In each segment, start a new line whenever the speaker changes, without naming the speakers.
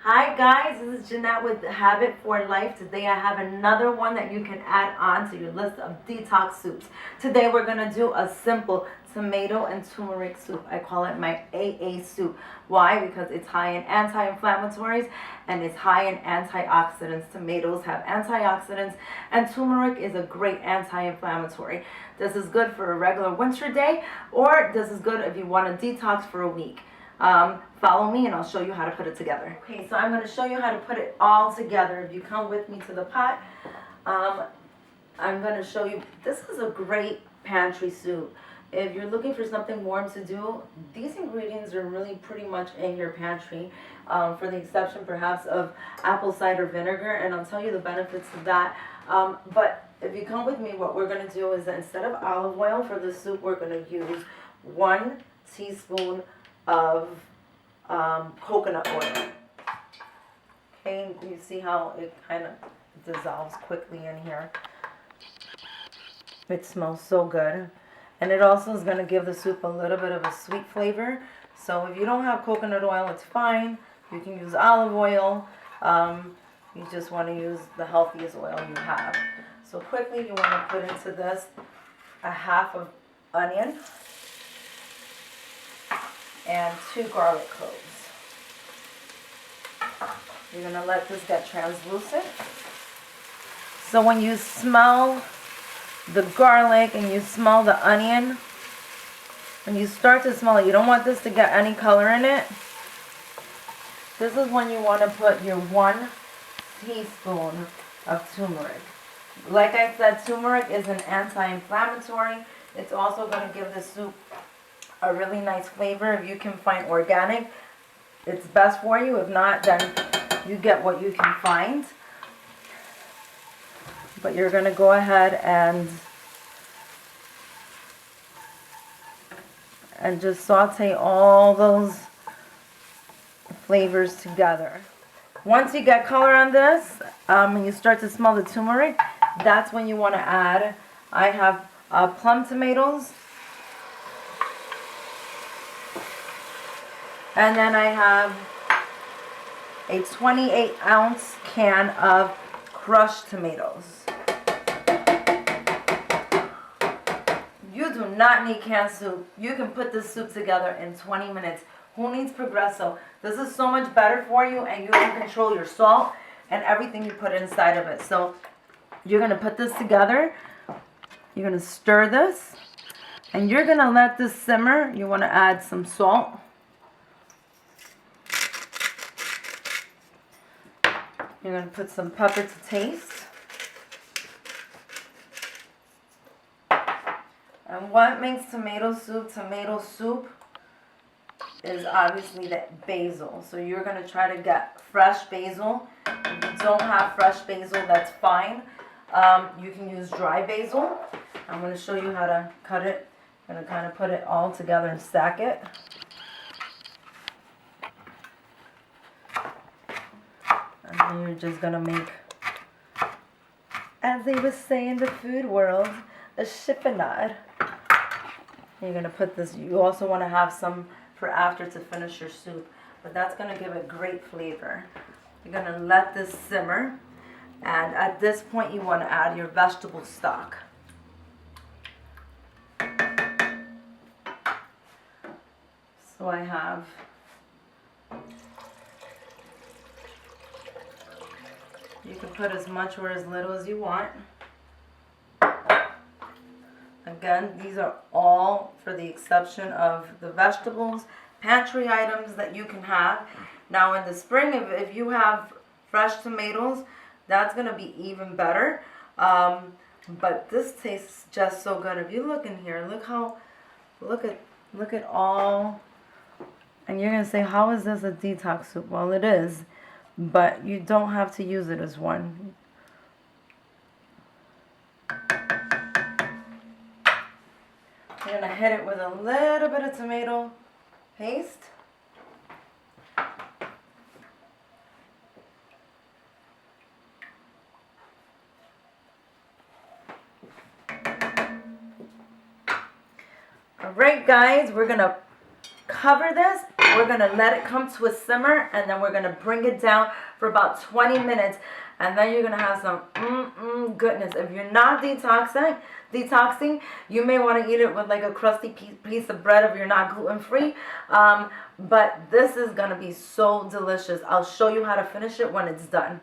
Hi guys, this is Jeanette with Habit for Life. Today I have another one that you can add on to your list of detox soups. Today we're going to do a simple tomato and turmeric soup. I call it my AA soup. Why? Because it's high in anti-inflammatories and it's high in antioxidants. Tomatoes have antioxidants and turmeric is a great anti-inflammatory. This is good for a regular winter day, or this is good if you want to detox for a week. Follow me and I'll show you how to put it together. Okay, so I'm going to show you how to put it all together. If you come with me to the pot, I'm going to show you. This is a great pantry soup. If you're looking for something warm to do, these ingredients are really pretty much in your pantry, for the exception perhaps of apple cider vinegar, and I'll tell you the benefits of that. But if you come with me, what we're going to do is that instead of olive oil for the soup, we're going to use 1 teaspoon of coconut oil. Okay, you see how it kind of dissolves quickly in here. It smells so good. And it also is going to give the soup a little bit of a sweet flavor. So if you don't have coconut oil, it's fine. You can use olive oil. You just want to use the healthiest oil you have. So quickly you want to put into this a half of onion and 2 garlic cloves. You're going to let this get translucent. So when you smell the garlic and you smell the onion, when you start to smell it, you don't want this to get any color in it. This is when you want to put your 1 teaspoon of turmeric. Like I said, turmeric is an anti-inflammatory. It's also going to give the soup a really nice flavor. If you can find organic, it's best for you. If not, then you get what you can find. But you're going to go ahead and just saute all those flavors together. Once you get color on this, and you start to smell the turmeric, that's when you want to add, I have plum tomatoes, and then I have a 28-ounce can of crushed tomatoes. You do not need canned soup. You can put this soup together in 20 minutes. Who needs Progresso? This is so much better for you, and you can control your salt and everything you put inside of it. So you're going to put this together. You're going to stir this, and you're going to let this simmer. You want to add some salt. You're going to put some pepper to taste. And what makes tomato soup is obviously the basil. So you're going to try to get fresh basil. If you don't have fresh basil, that's fine. You can use dry basil. I'm going to show you how to cut it. I'm going to kind of put it all together and stack it. And then you're just going to make, as they would say in the food world, a chiffonade. You're going to put this, you also want to have some for after to finish your soup, but that's going to give it great flavor. You're going to let this simmer, and at this point you want to add your vegetable stock. So I have you can put as much or as little as you want. Again, these are all for the exception of the vegetables, pantry items that you can have. Now in the spring, if you have fresh tomatoes, that's going to be even better. But this tastes just so good. If you look in here, look at all. And you're going to say, how is this a detox soup? Well, it is, but you don't have to use it as one. You're going to hit it with a little bit of tomato paste. Alright guys, we're going to cover this We're going to let it come to a simmer, and then we're going to bring it down for about 20 minutes. And then you're going to have some goodness. If you're not detoxing, you may want to eat it with like a crusty piece of bread if you're not gluten-free. But this is going to be so delicious. I'll show you how to finish it when it's done.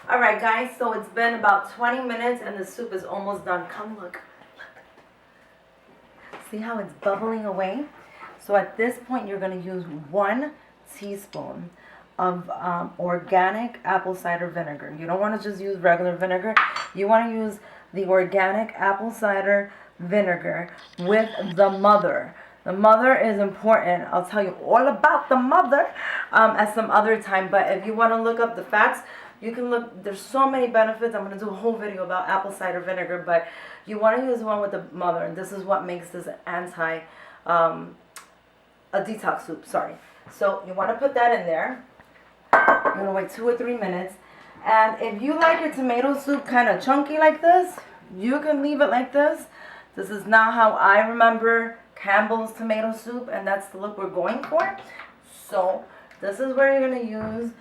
All right, guys, so it's been about 20 minutes, and the soup is almost done. Come look. See how it's bubbling away? So at this point, you're going to use 1 teaspoon of organic apple cider vinegar. You don't want to just use regular vinegar. You want to use the organic apple cider vinegar with the mother. The mother is important. I'll tell you all about the mother at some other time. But if you want to look up the facts, you can look. There's so many benefits. I'm going to do a whole video about apple cider vinegar. But you want to use one with the mother. And this is what makes this a detox soup. Sorry. So you want to put that in there. You're going to wait 2 or 3 minutes. And if you like your tomato soup kind of chunky like this, you can leave it like this. This is not how I remember Campbell's tomato soup, and that's the look we're going for. So this is where you're going to use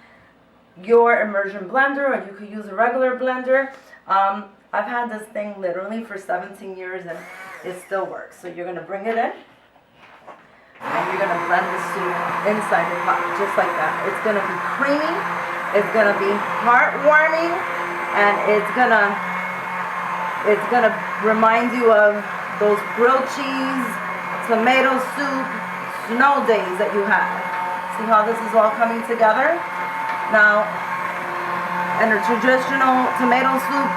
your immersion blender, or you could use a regular blender. I've had this thing literally for 17 years, and it still works. So you're going to bring it in. And you're going to blend the soup inside the pot, just like that. It's going to be creamy, it's going to be heartwarming, and it's going to remind you of those grilled cheese, tomato soup, snow days that you had. See how this is all coming together? Now, in a traditional tomato soup,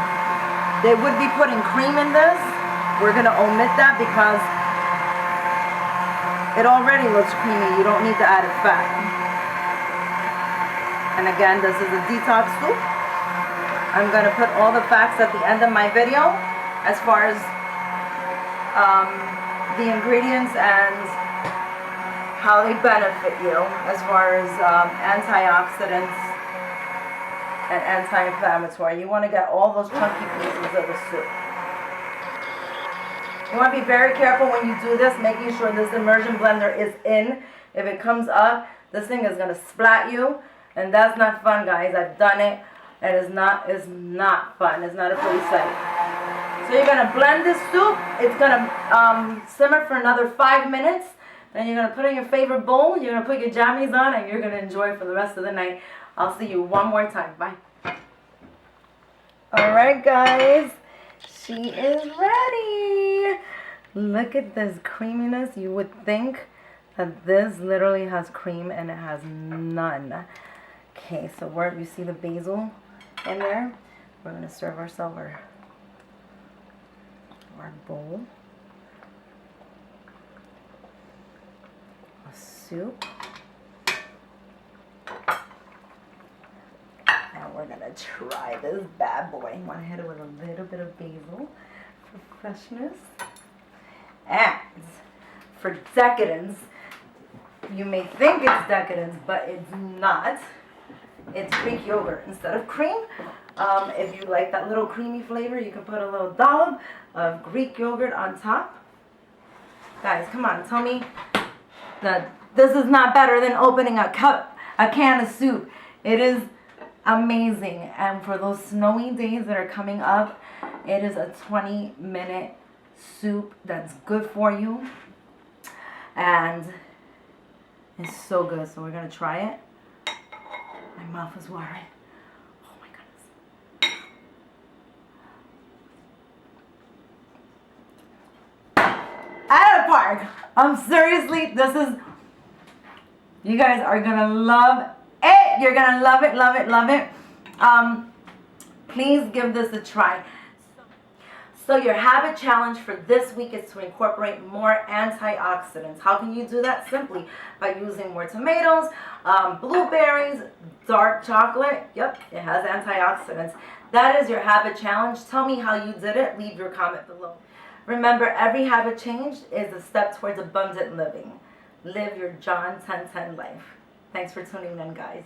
they would be putting cream in this. We're going to omit that because it already looks creamy. You don't need to add fat. And again, this is a detox soup. I'm going to put all the facts at the end of my video as far as the ingredients and how they benefit you as far as antioxidants and anti-inflammatory. You want to get all those chunky pieces of the soup. You want to be very careful when you do this, making sure this immersion blender is in. If it comes up, this thing is going to splat you, and that's not fun, guys. I've done it, and it's not fun. It's not a pretty sight. So you're going to blend this soup. It's going to simmer for another 5 minutes. Then you're going to put it in your favorite bowl. You're going to put your jammies on, and you're going to enjoy it for the rest of the night. I'll see you one more time. Bye. All right, guys. She is ready. Look at this creaminess. You would think that this literally has cream, and it has none. Okay, so where you see the basil in there, we're going to serve ourselves our bowl of soup. Now we're going to try this bad boy. I'm going to hit it with a little bit of basil for freshness. And for decadence, you may think it's decadence, but it's not. It's Greek yogurt instead of cream. If you like that little creamy flavor, you can put a little dollop of Greek yogurt on top. Guys, come on, tell me that this is not better than opening a can of soup. It is amazing. And for those snowy days that are coming up, it is a 20-minute soup that's good for you, and it's so good. So we're gonna try it. My mouth is watering. Oh my goodness. At a park. Seriously, this is, you guys are gonna love it. You're gonna love it, love it, love it. Please give this a try. So your habit challenge for this week is to incorporate more antioxidants. How can you do that? Simply by using more tomatoes, blueberries, dark chocolate. Yep, it has antioxidants. That is your habit challenge. Tell me how you did it. Leave your comment below. Remember, every habit change is a step towards abundant living. Live your John 10:10 life. Thanks for tuning in, guys.